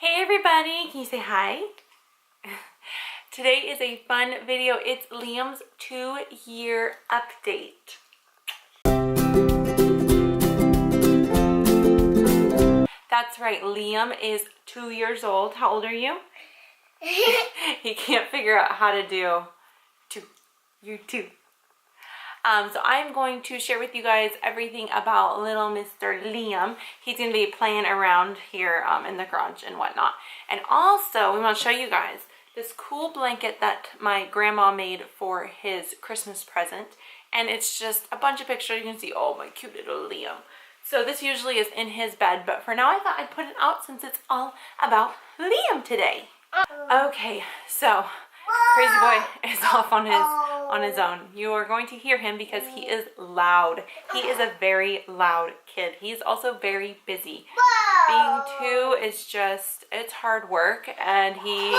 Hey everybody, can you say hi? Today is a fun video. It's Liam's 2-year update. That's right, Liam is 2 years old. How old are you? He can't figure out how to do 2. You're 2. So I'm going to share with you guys everything about little Mr. Liam. He's going to be playing around here in the garage and whatnot. And also, we want to show you guys this cool blanket that my grandma made for his Christmas present. And it's just a bunch of pictures. You can see, oh, my cute little Liam. So this usually is in his bed, but for now I thought I'd put it out since it's all about Liam today. Okay, so Crazy Boy is off on his own. You are going to hear him because he is loud. He is a very loud kid. He's also very busy. Being 2 is just, it's hard work, and he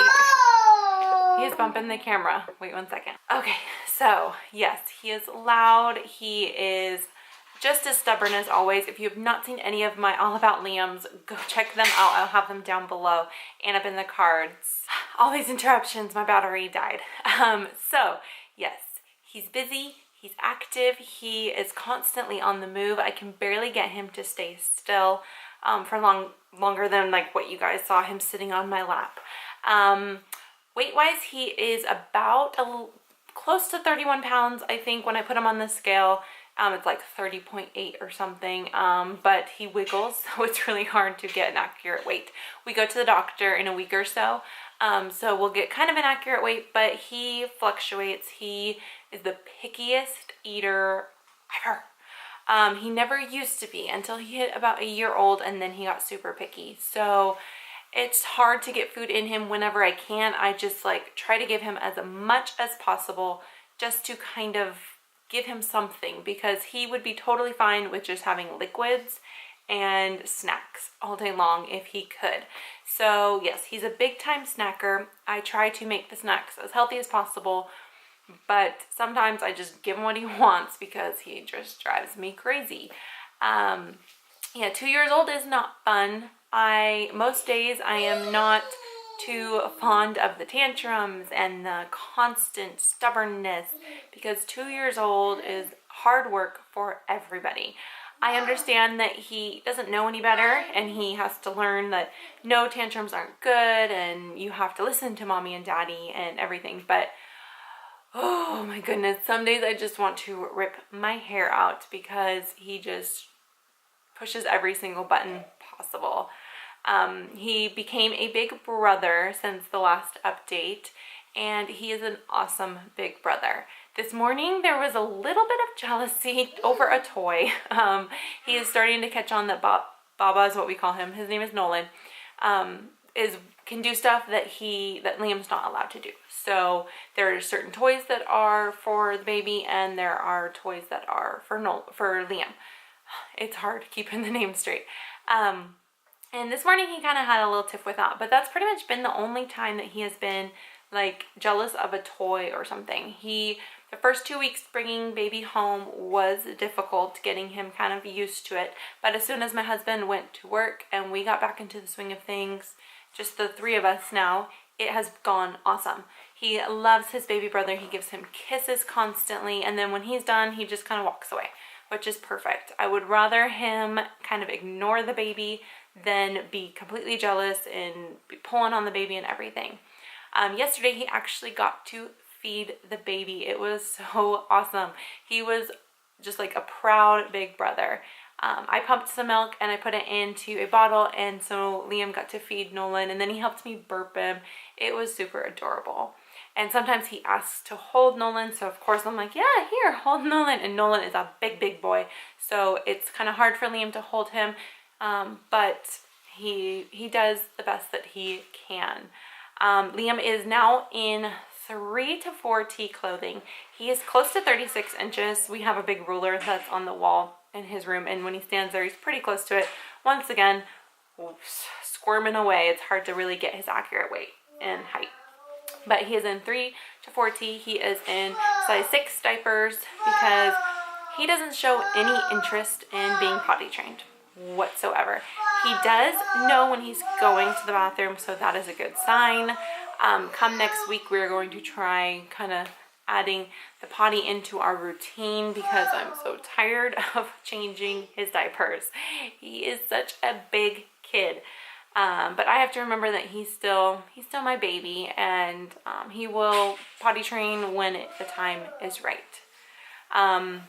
is bumping the camera. Wait 1 second. Okay, so yes, he is loud. He is just as stubborn as always. If you have not seen any of my All About Liams, go check them out. I'll have them down below and up in the cards. All these interruptions, my battery died. So yes, he's busy, he's active, he is constantly on the move. I can barely get him to stay still for longer than like what you guys saw him sitting on my lap. Weight-wise, he is about close to 31 pounds, I think, when I put him on the scale. It's like 30.8 or something, but he wiggles, so it's really hard to get an accurate weight. We go to the doctor in a week or so, so we'll get kind of an accurate weight, but he fluctuates. He is the pickiest eater ever. He never used to be until he hit about 1 year old, and then he got super picky. So it's hard to get food in him whenever I can. I just like try to give him as much as possible just to kind of give him something, because he would be totally fine with just having liquids and snacks all day long if he could. So yes, he's a big time snacker. I try to make the snacks as healthy as possible, but sometimes I just give him what he wants because he just drives me crazy. Yeah, 2 years old is not fun. Most days I am not too fond of the tantrums and the constant stubbornness, because 2 years old is hard work for everybody. I understand that he doesn't know any better, and he has to learn that no, tantrums aren't good and you have to listen to mommy and daddy and everything, but oh my goodness, some days I just want to rip my hair out because he just pushes every single button possible. He became a big brother since the last update, and he is an awesome big brother. This morning there was a little bit of jealousy over a toy. He is starting to catch on that Baba is what we call him. His name is Nolan. Can do stuff that Liam's not allowed to do. So there are certain toys that are for the baby, and there are toys that are for Liam. It's hard keeping the name straight. And this morning he kind of had a little tiff with that, but that's pretty much been the only time that he has been like jealous of a toy or something. The first 2 weeks bringing baby home was difficult, getting him kind of used to it. But as soon as my husband went to work and we got back into the swing of things, just the 3 of us now, it has gone awesome. He loves his baby brother. He gives him kisses constantly, and then when he's done, he just kind of walks away, which is perfect. I would rather him kind of ignore the baby than be completely jealous and be pulling on the baby and everything. Yesterday he actually got to feed the baby. It was so awesome. He was just like a proud big brother. I pumped some milk and I put it into a bottle, and so Liam got to feed Nolan, and then he helped me burp him. It was super adorable. And sometimes he asks to hold Nolan, so of course I'm like, yeah, here, hold Nolan. And Nolan is a big boy, so it's kind of hard for Liam to hold him, but he does the best that he can. Liam is now in 3 to 4T clothing. He is close to 36 inches. We have a big ruler that's on the wall in his room, and when he stands there, he's pretty close to it. Once again, squirming away. It's hard to really get his accurate weight and height. But he is in 3 to 4T. He is in size 6 diapers because he doesn't show any interest in being potty trained whatsoever. He does know when he's going to the bathroom, so that is a good sign. Come next week, we're going to try kind of adding the potty into our routine because I'm so tired of changing his diapers. He is such a big kid. But I have to remember that he's still my baby, and he will potty train when the time is right. One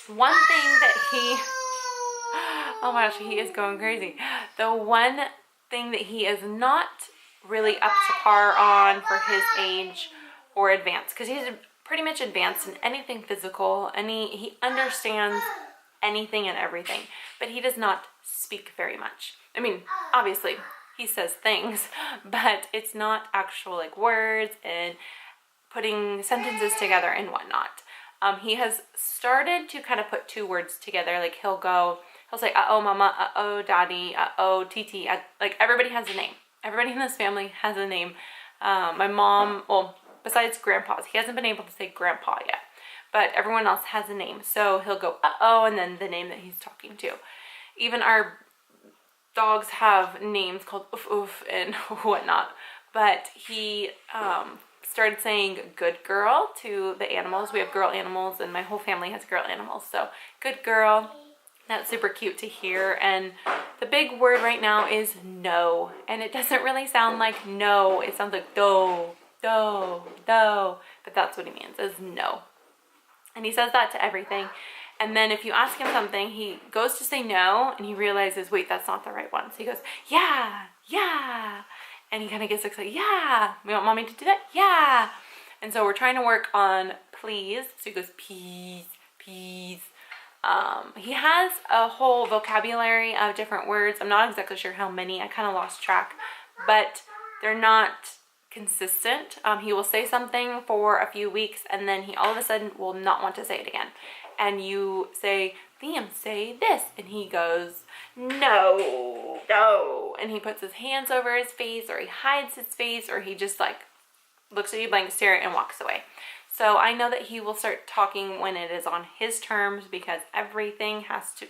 thing that oh my gosh, he is going crazy. The one thing that he is not really up to par on for his age or advanced, because he's pretty much advanced in anything physical, he understands anything and everything, but he does not speak very much. I mean, obviously he says things, but it's not actual like words and putting sentences together and whatnot. He has started to kind of put two words together. Like he'll say, uh-oh mama, uh-oh daddy, uh-oh titi. Like everybody has a name. Everybody in this family has a name. My mom, well, besides grandpa's, he hasn't been able to say grandpa yet, but everyone else has a name. So he'll go, uh-oh, and then the name that he's talking to. Even our dogs have names called oof oof and whatnot, but he started saying good girl to the animals. We have girl animals and my whole family has girl animals. So good girl, that's super cute to hear. And the big word right now is no. And it doesn't really sound like no. It sounds like do, do, do. But that's what he means, is no. And he says that to everything. And then if you ask him something, he goes to say no and he realizes, wait, that's not the right one. So he goes, yeah, yeah. And he kind of gets excited, yeah, we want mommy to do that? Yeah. And so we're trying to work on please. So he goes, please, please. He has a whole vocabulary of different words. I'm not exactly sure how many. I kind of lost track, but they're not consistent. He will say something for a few weeks and then he all of a sudden will not want to say it again. And you say, Liam, say this. And he goes, no, no. And he puts his hands over his face, or he hides his face, or he just like looks at you blank stare and walks away. So I know that he will start talking when it is on his terms, because everything has to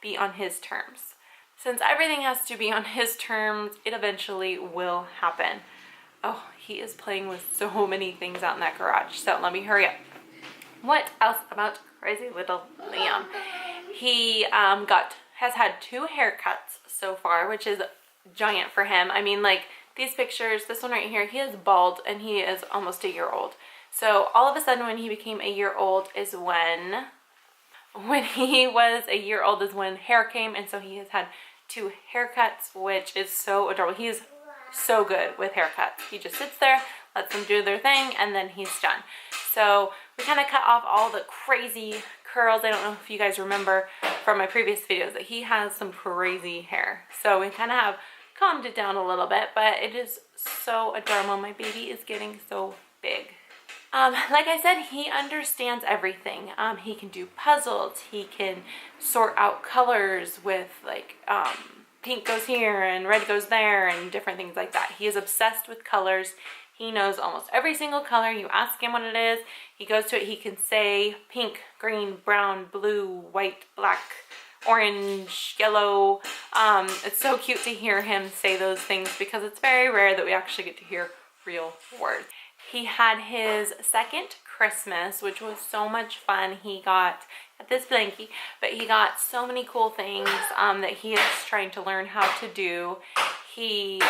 be on his terms. Since everything has to be on his terms, it eventually will happen. Oh, he is playing with so many things out in that garage. So let me hurry up. What else about crazy little Liam? He has had 2 haircuts so far, which is giant for him. I mean, like these pictures, this one right here, he is bald and he is almost a year old. So all of a sudden when he became a year old is when he was a year old is when hair came, and so he has had 2 haircuts, which is so adorable. He is so good with haircuts. He just sits there, lets them do their thing, and then he's done. So we kind of cut off all the crazy curls. I don't know if you guys remember from my previous videos that he has some crazy hair. So we kind of have calmed it down a little bit, but it is so adorable. My baby is getting so big. Like I said, he understands everything. He can do puzzles. He can sort out colors with like pink goes here and red goes there and different things like that. He is obsessed with colors. He knows almost every single color. You ask him what it is, he goes to it. He can say pink, green, brown, blue, white, black, orange, yellow. It's so cute to hear him say those things because it's very rare that we actually get to hear real words. He had his second Christmas, which was so much fun. He got this blankie, but he got so many cool things that he is trying to learn how to do. He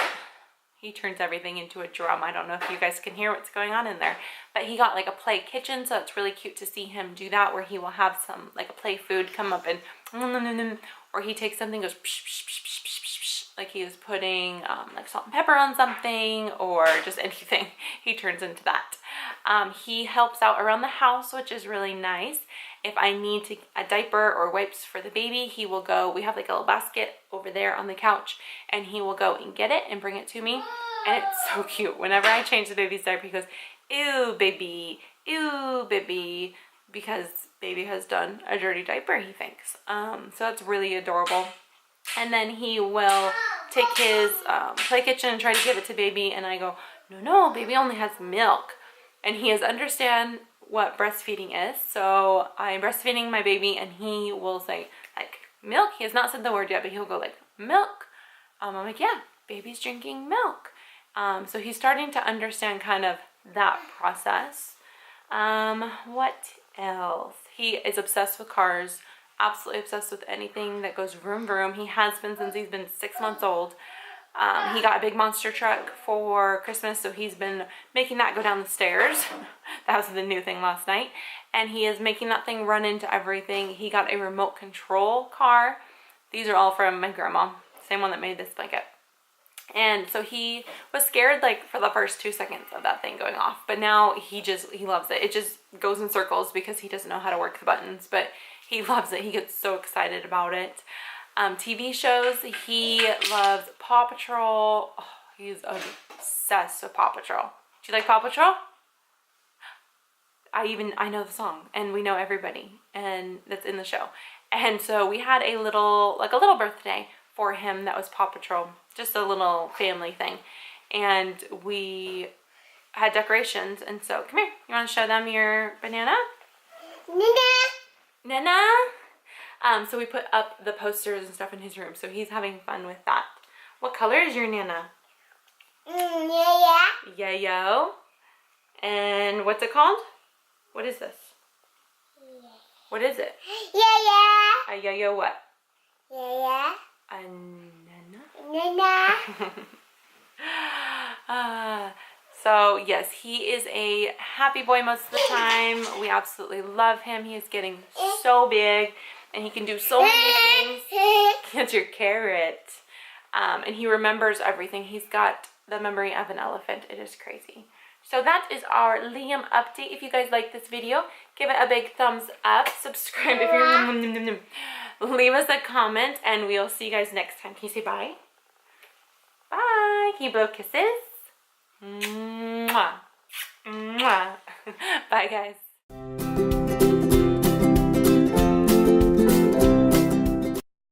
turns everything into a drum. I don't know if you guys can hear what's going on in there, but he got like a play kitchen, so it's really cute to see him do that, where he will have some like a play food come up and or he takes something, goes psh, psh, psh, psh, psh, psh, psh, like he is putting like salt and pepper on something, or just anything. He turns into that. He helps out around the house, which is really nice. If I need a diaper or wipes for the baby, he will go. We have like a little basket over there on the couch, and he will go and get it and bring it to me. And it's so cute. Whenever I change the baby's diaper, he goes, ew, baby, because baby has done a dirty diaper, he thinks. So that's really adorable. And then he will take his play kitchen and try to give it to baby, and I go, no, baby only has milk. And he has understand what breastfeeding is. So I'm breastfeeding my baby, and he will say like milk. He has not said the word yet, but he'll go like, milk. I'm like, yeah, baby's drinking milk. So he's starting to understand kind of that process. What else? He is obsessed with cars, absolutely obsessed with anything that goes vroom vroom. He has been since he's been 6 months old. He got a big monster truck for Christmas, so he's been making that go down the stairs. That was the new thing last night. And he is making that thing run into everything. He got a remote control car. These are all from my grandma, same one that made this blanket. And so he was scared like for the first 2 seconds of that thing going off, but now he loves it. It just goes in circles because he doesn't know how to work the buttons, but he loves it. He gets so excited about it. TV shows, he loves Paw Patrol. Oh, he's obsessed with Paw Patrol. Do you like Paw Patrol? I know the song, and we know everybody and that's in the show. And so we had a little birthday for him that was Paw Patrol, just a little family thing. And we had decorations, and so come here. You want to show them your banana? Nana? So we put up the posters and stuff in his room, so he's having fun with that. What color is your Nana? Yayo. And what's it called? What is this? What is it? A yayo what? A nana? So yes, he is a happy boy most of the time. We absolutely love him. He is getting so big, and he can do so many things. It's your carrot. And he remembers everything. He's got the memory of an elephant. It is crazy. So that is our Liam update. If you guys like this video, give it a big thumbs up. Subscribe if you're... Leave us a comment, and we'll see you guys next time. Can you say bye? Bye. Can you blow kisses? Mwah. Mwah. Bye, guys.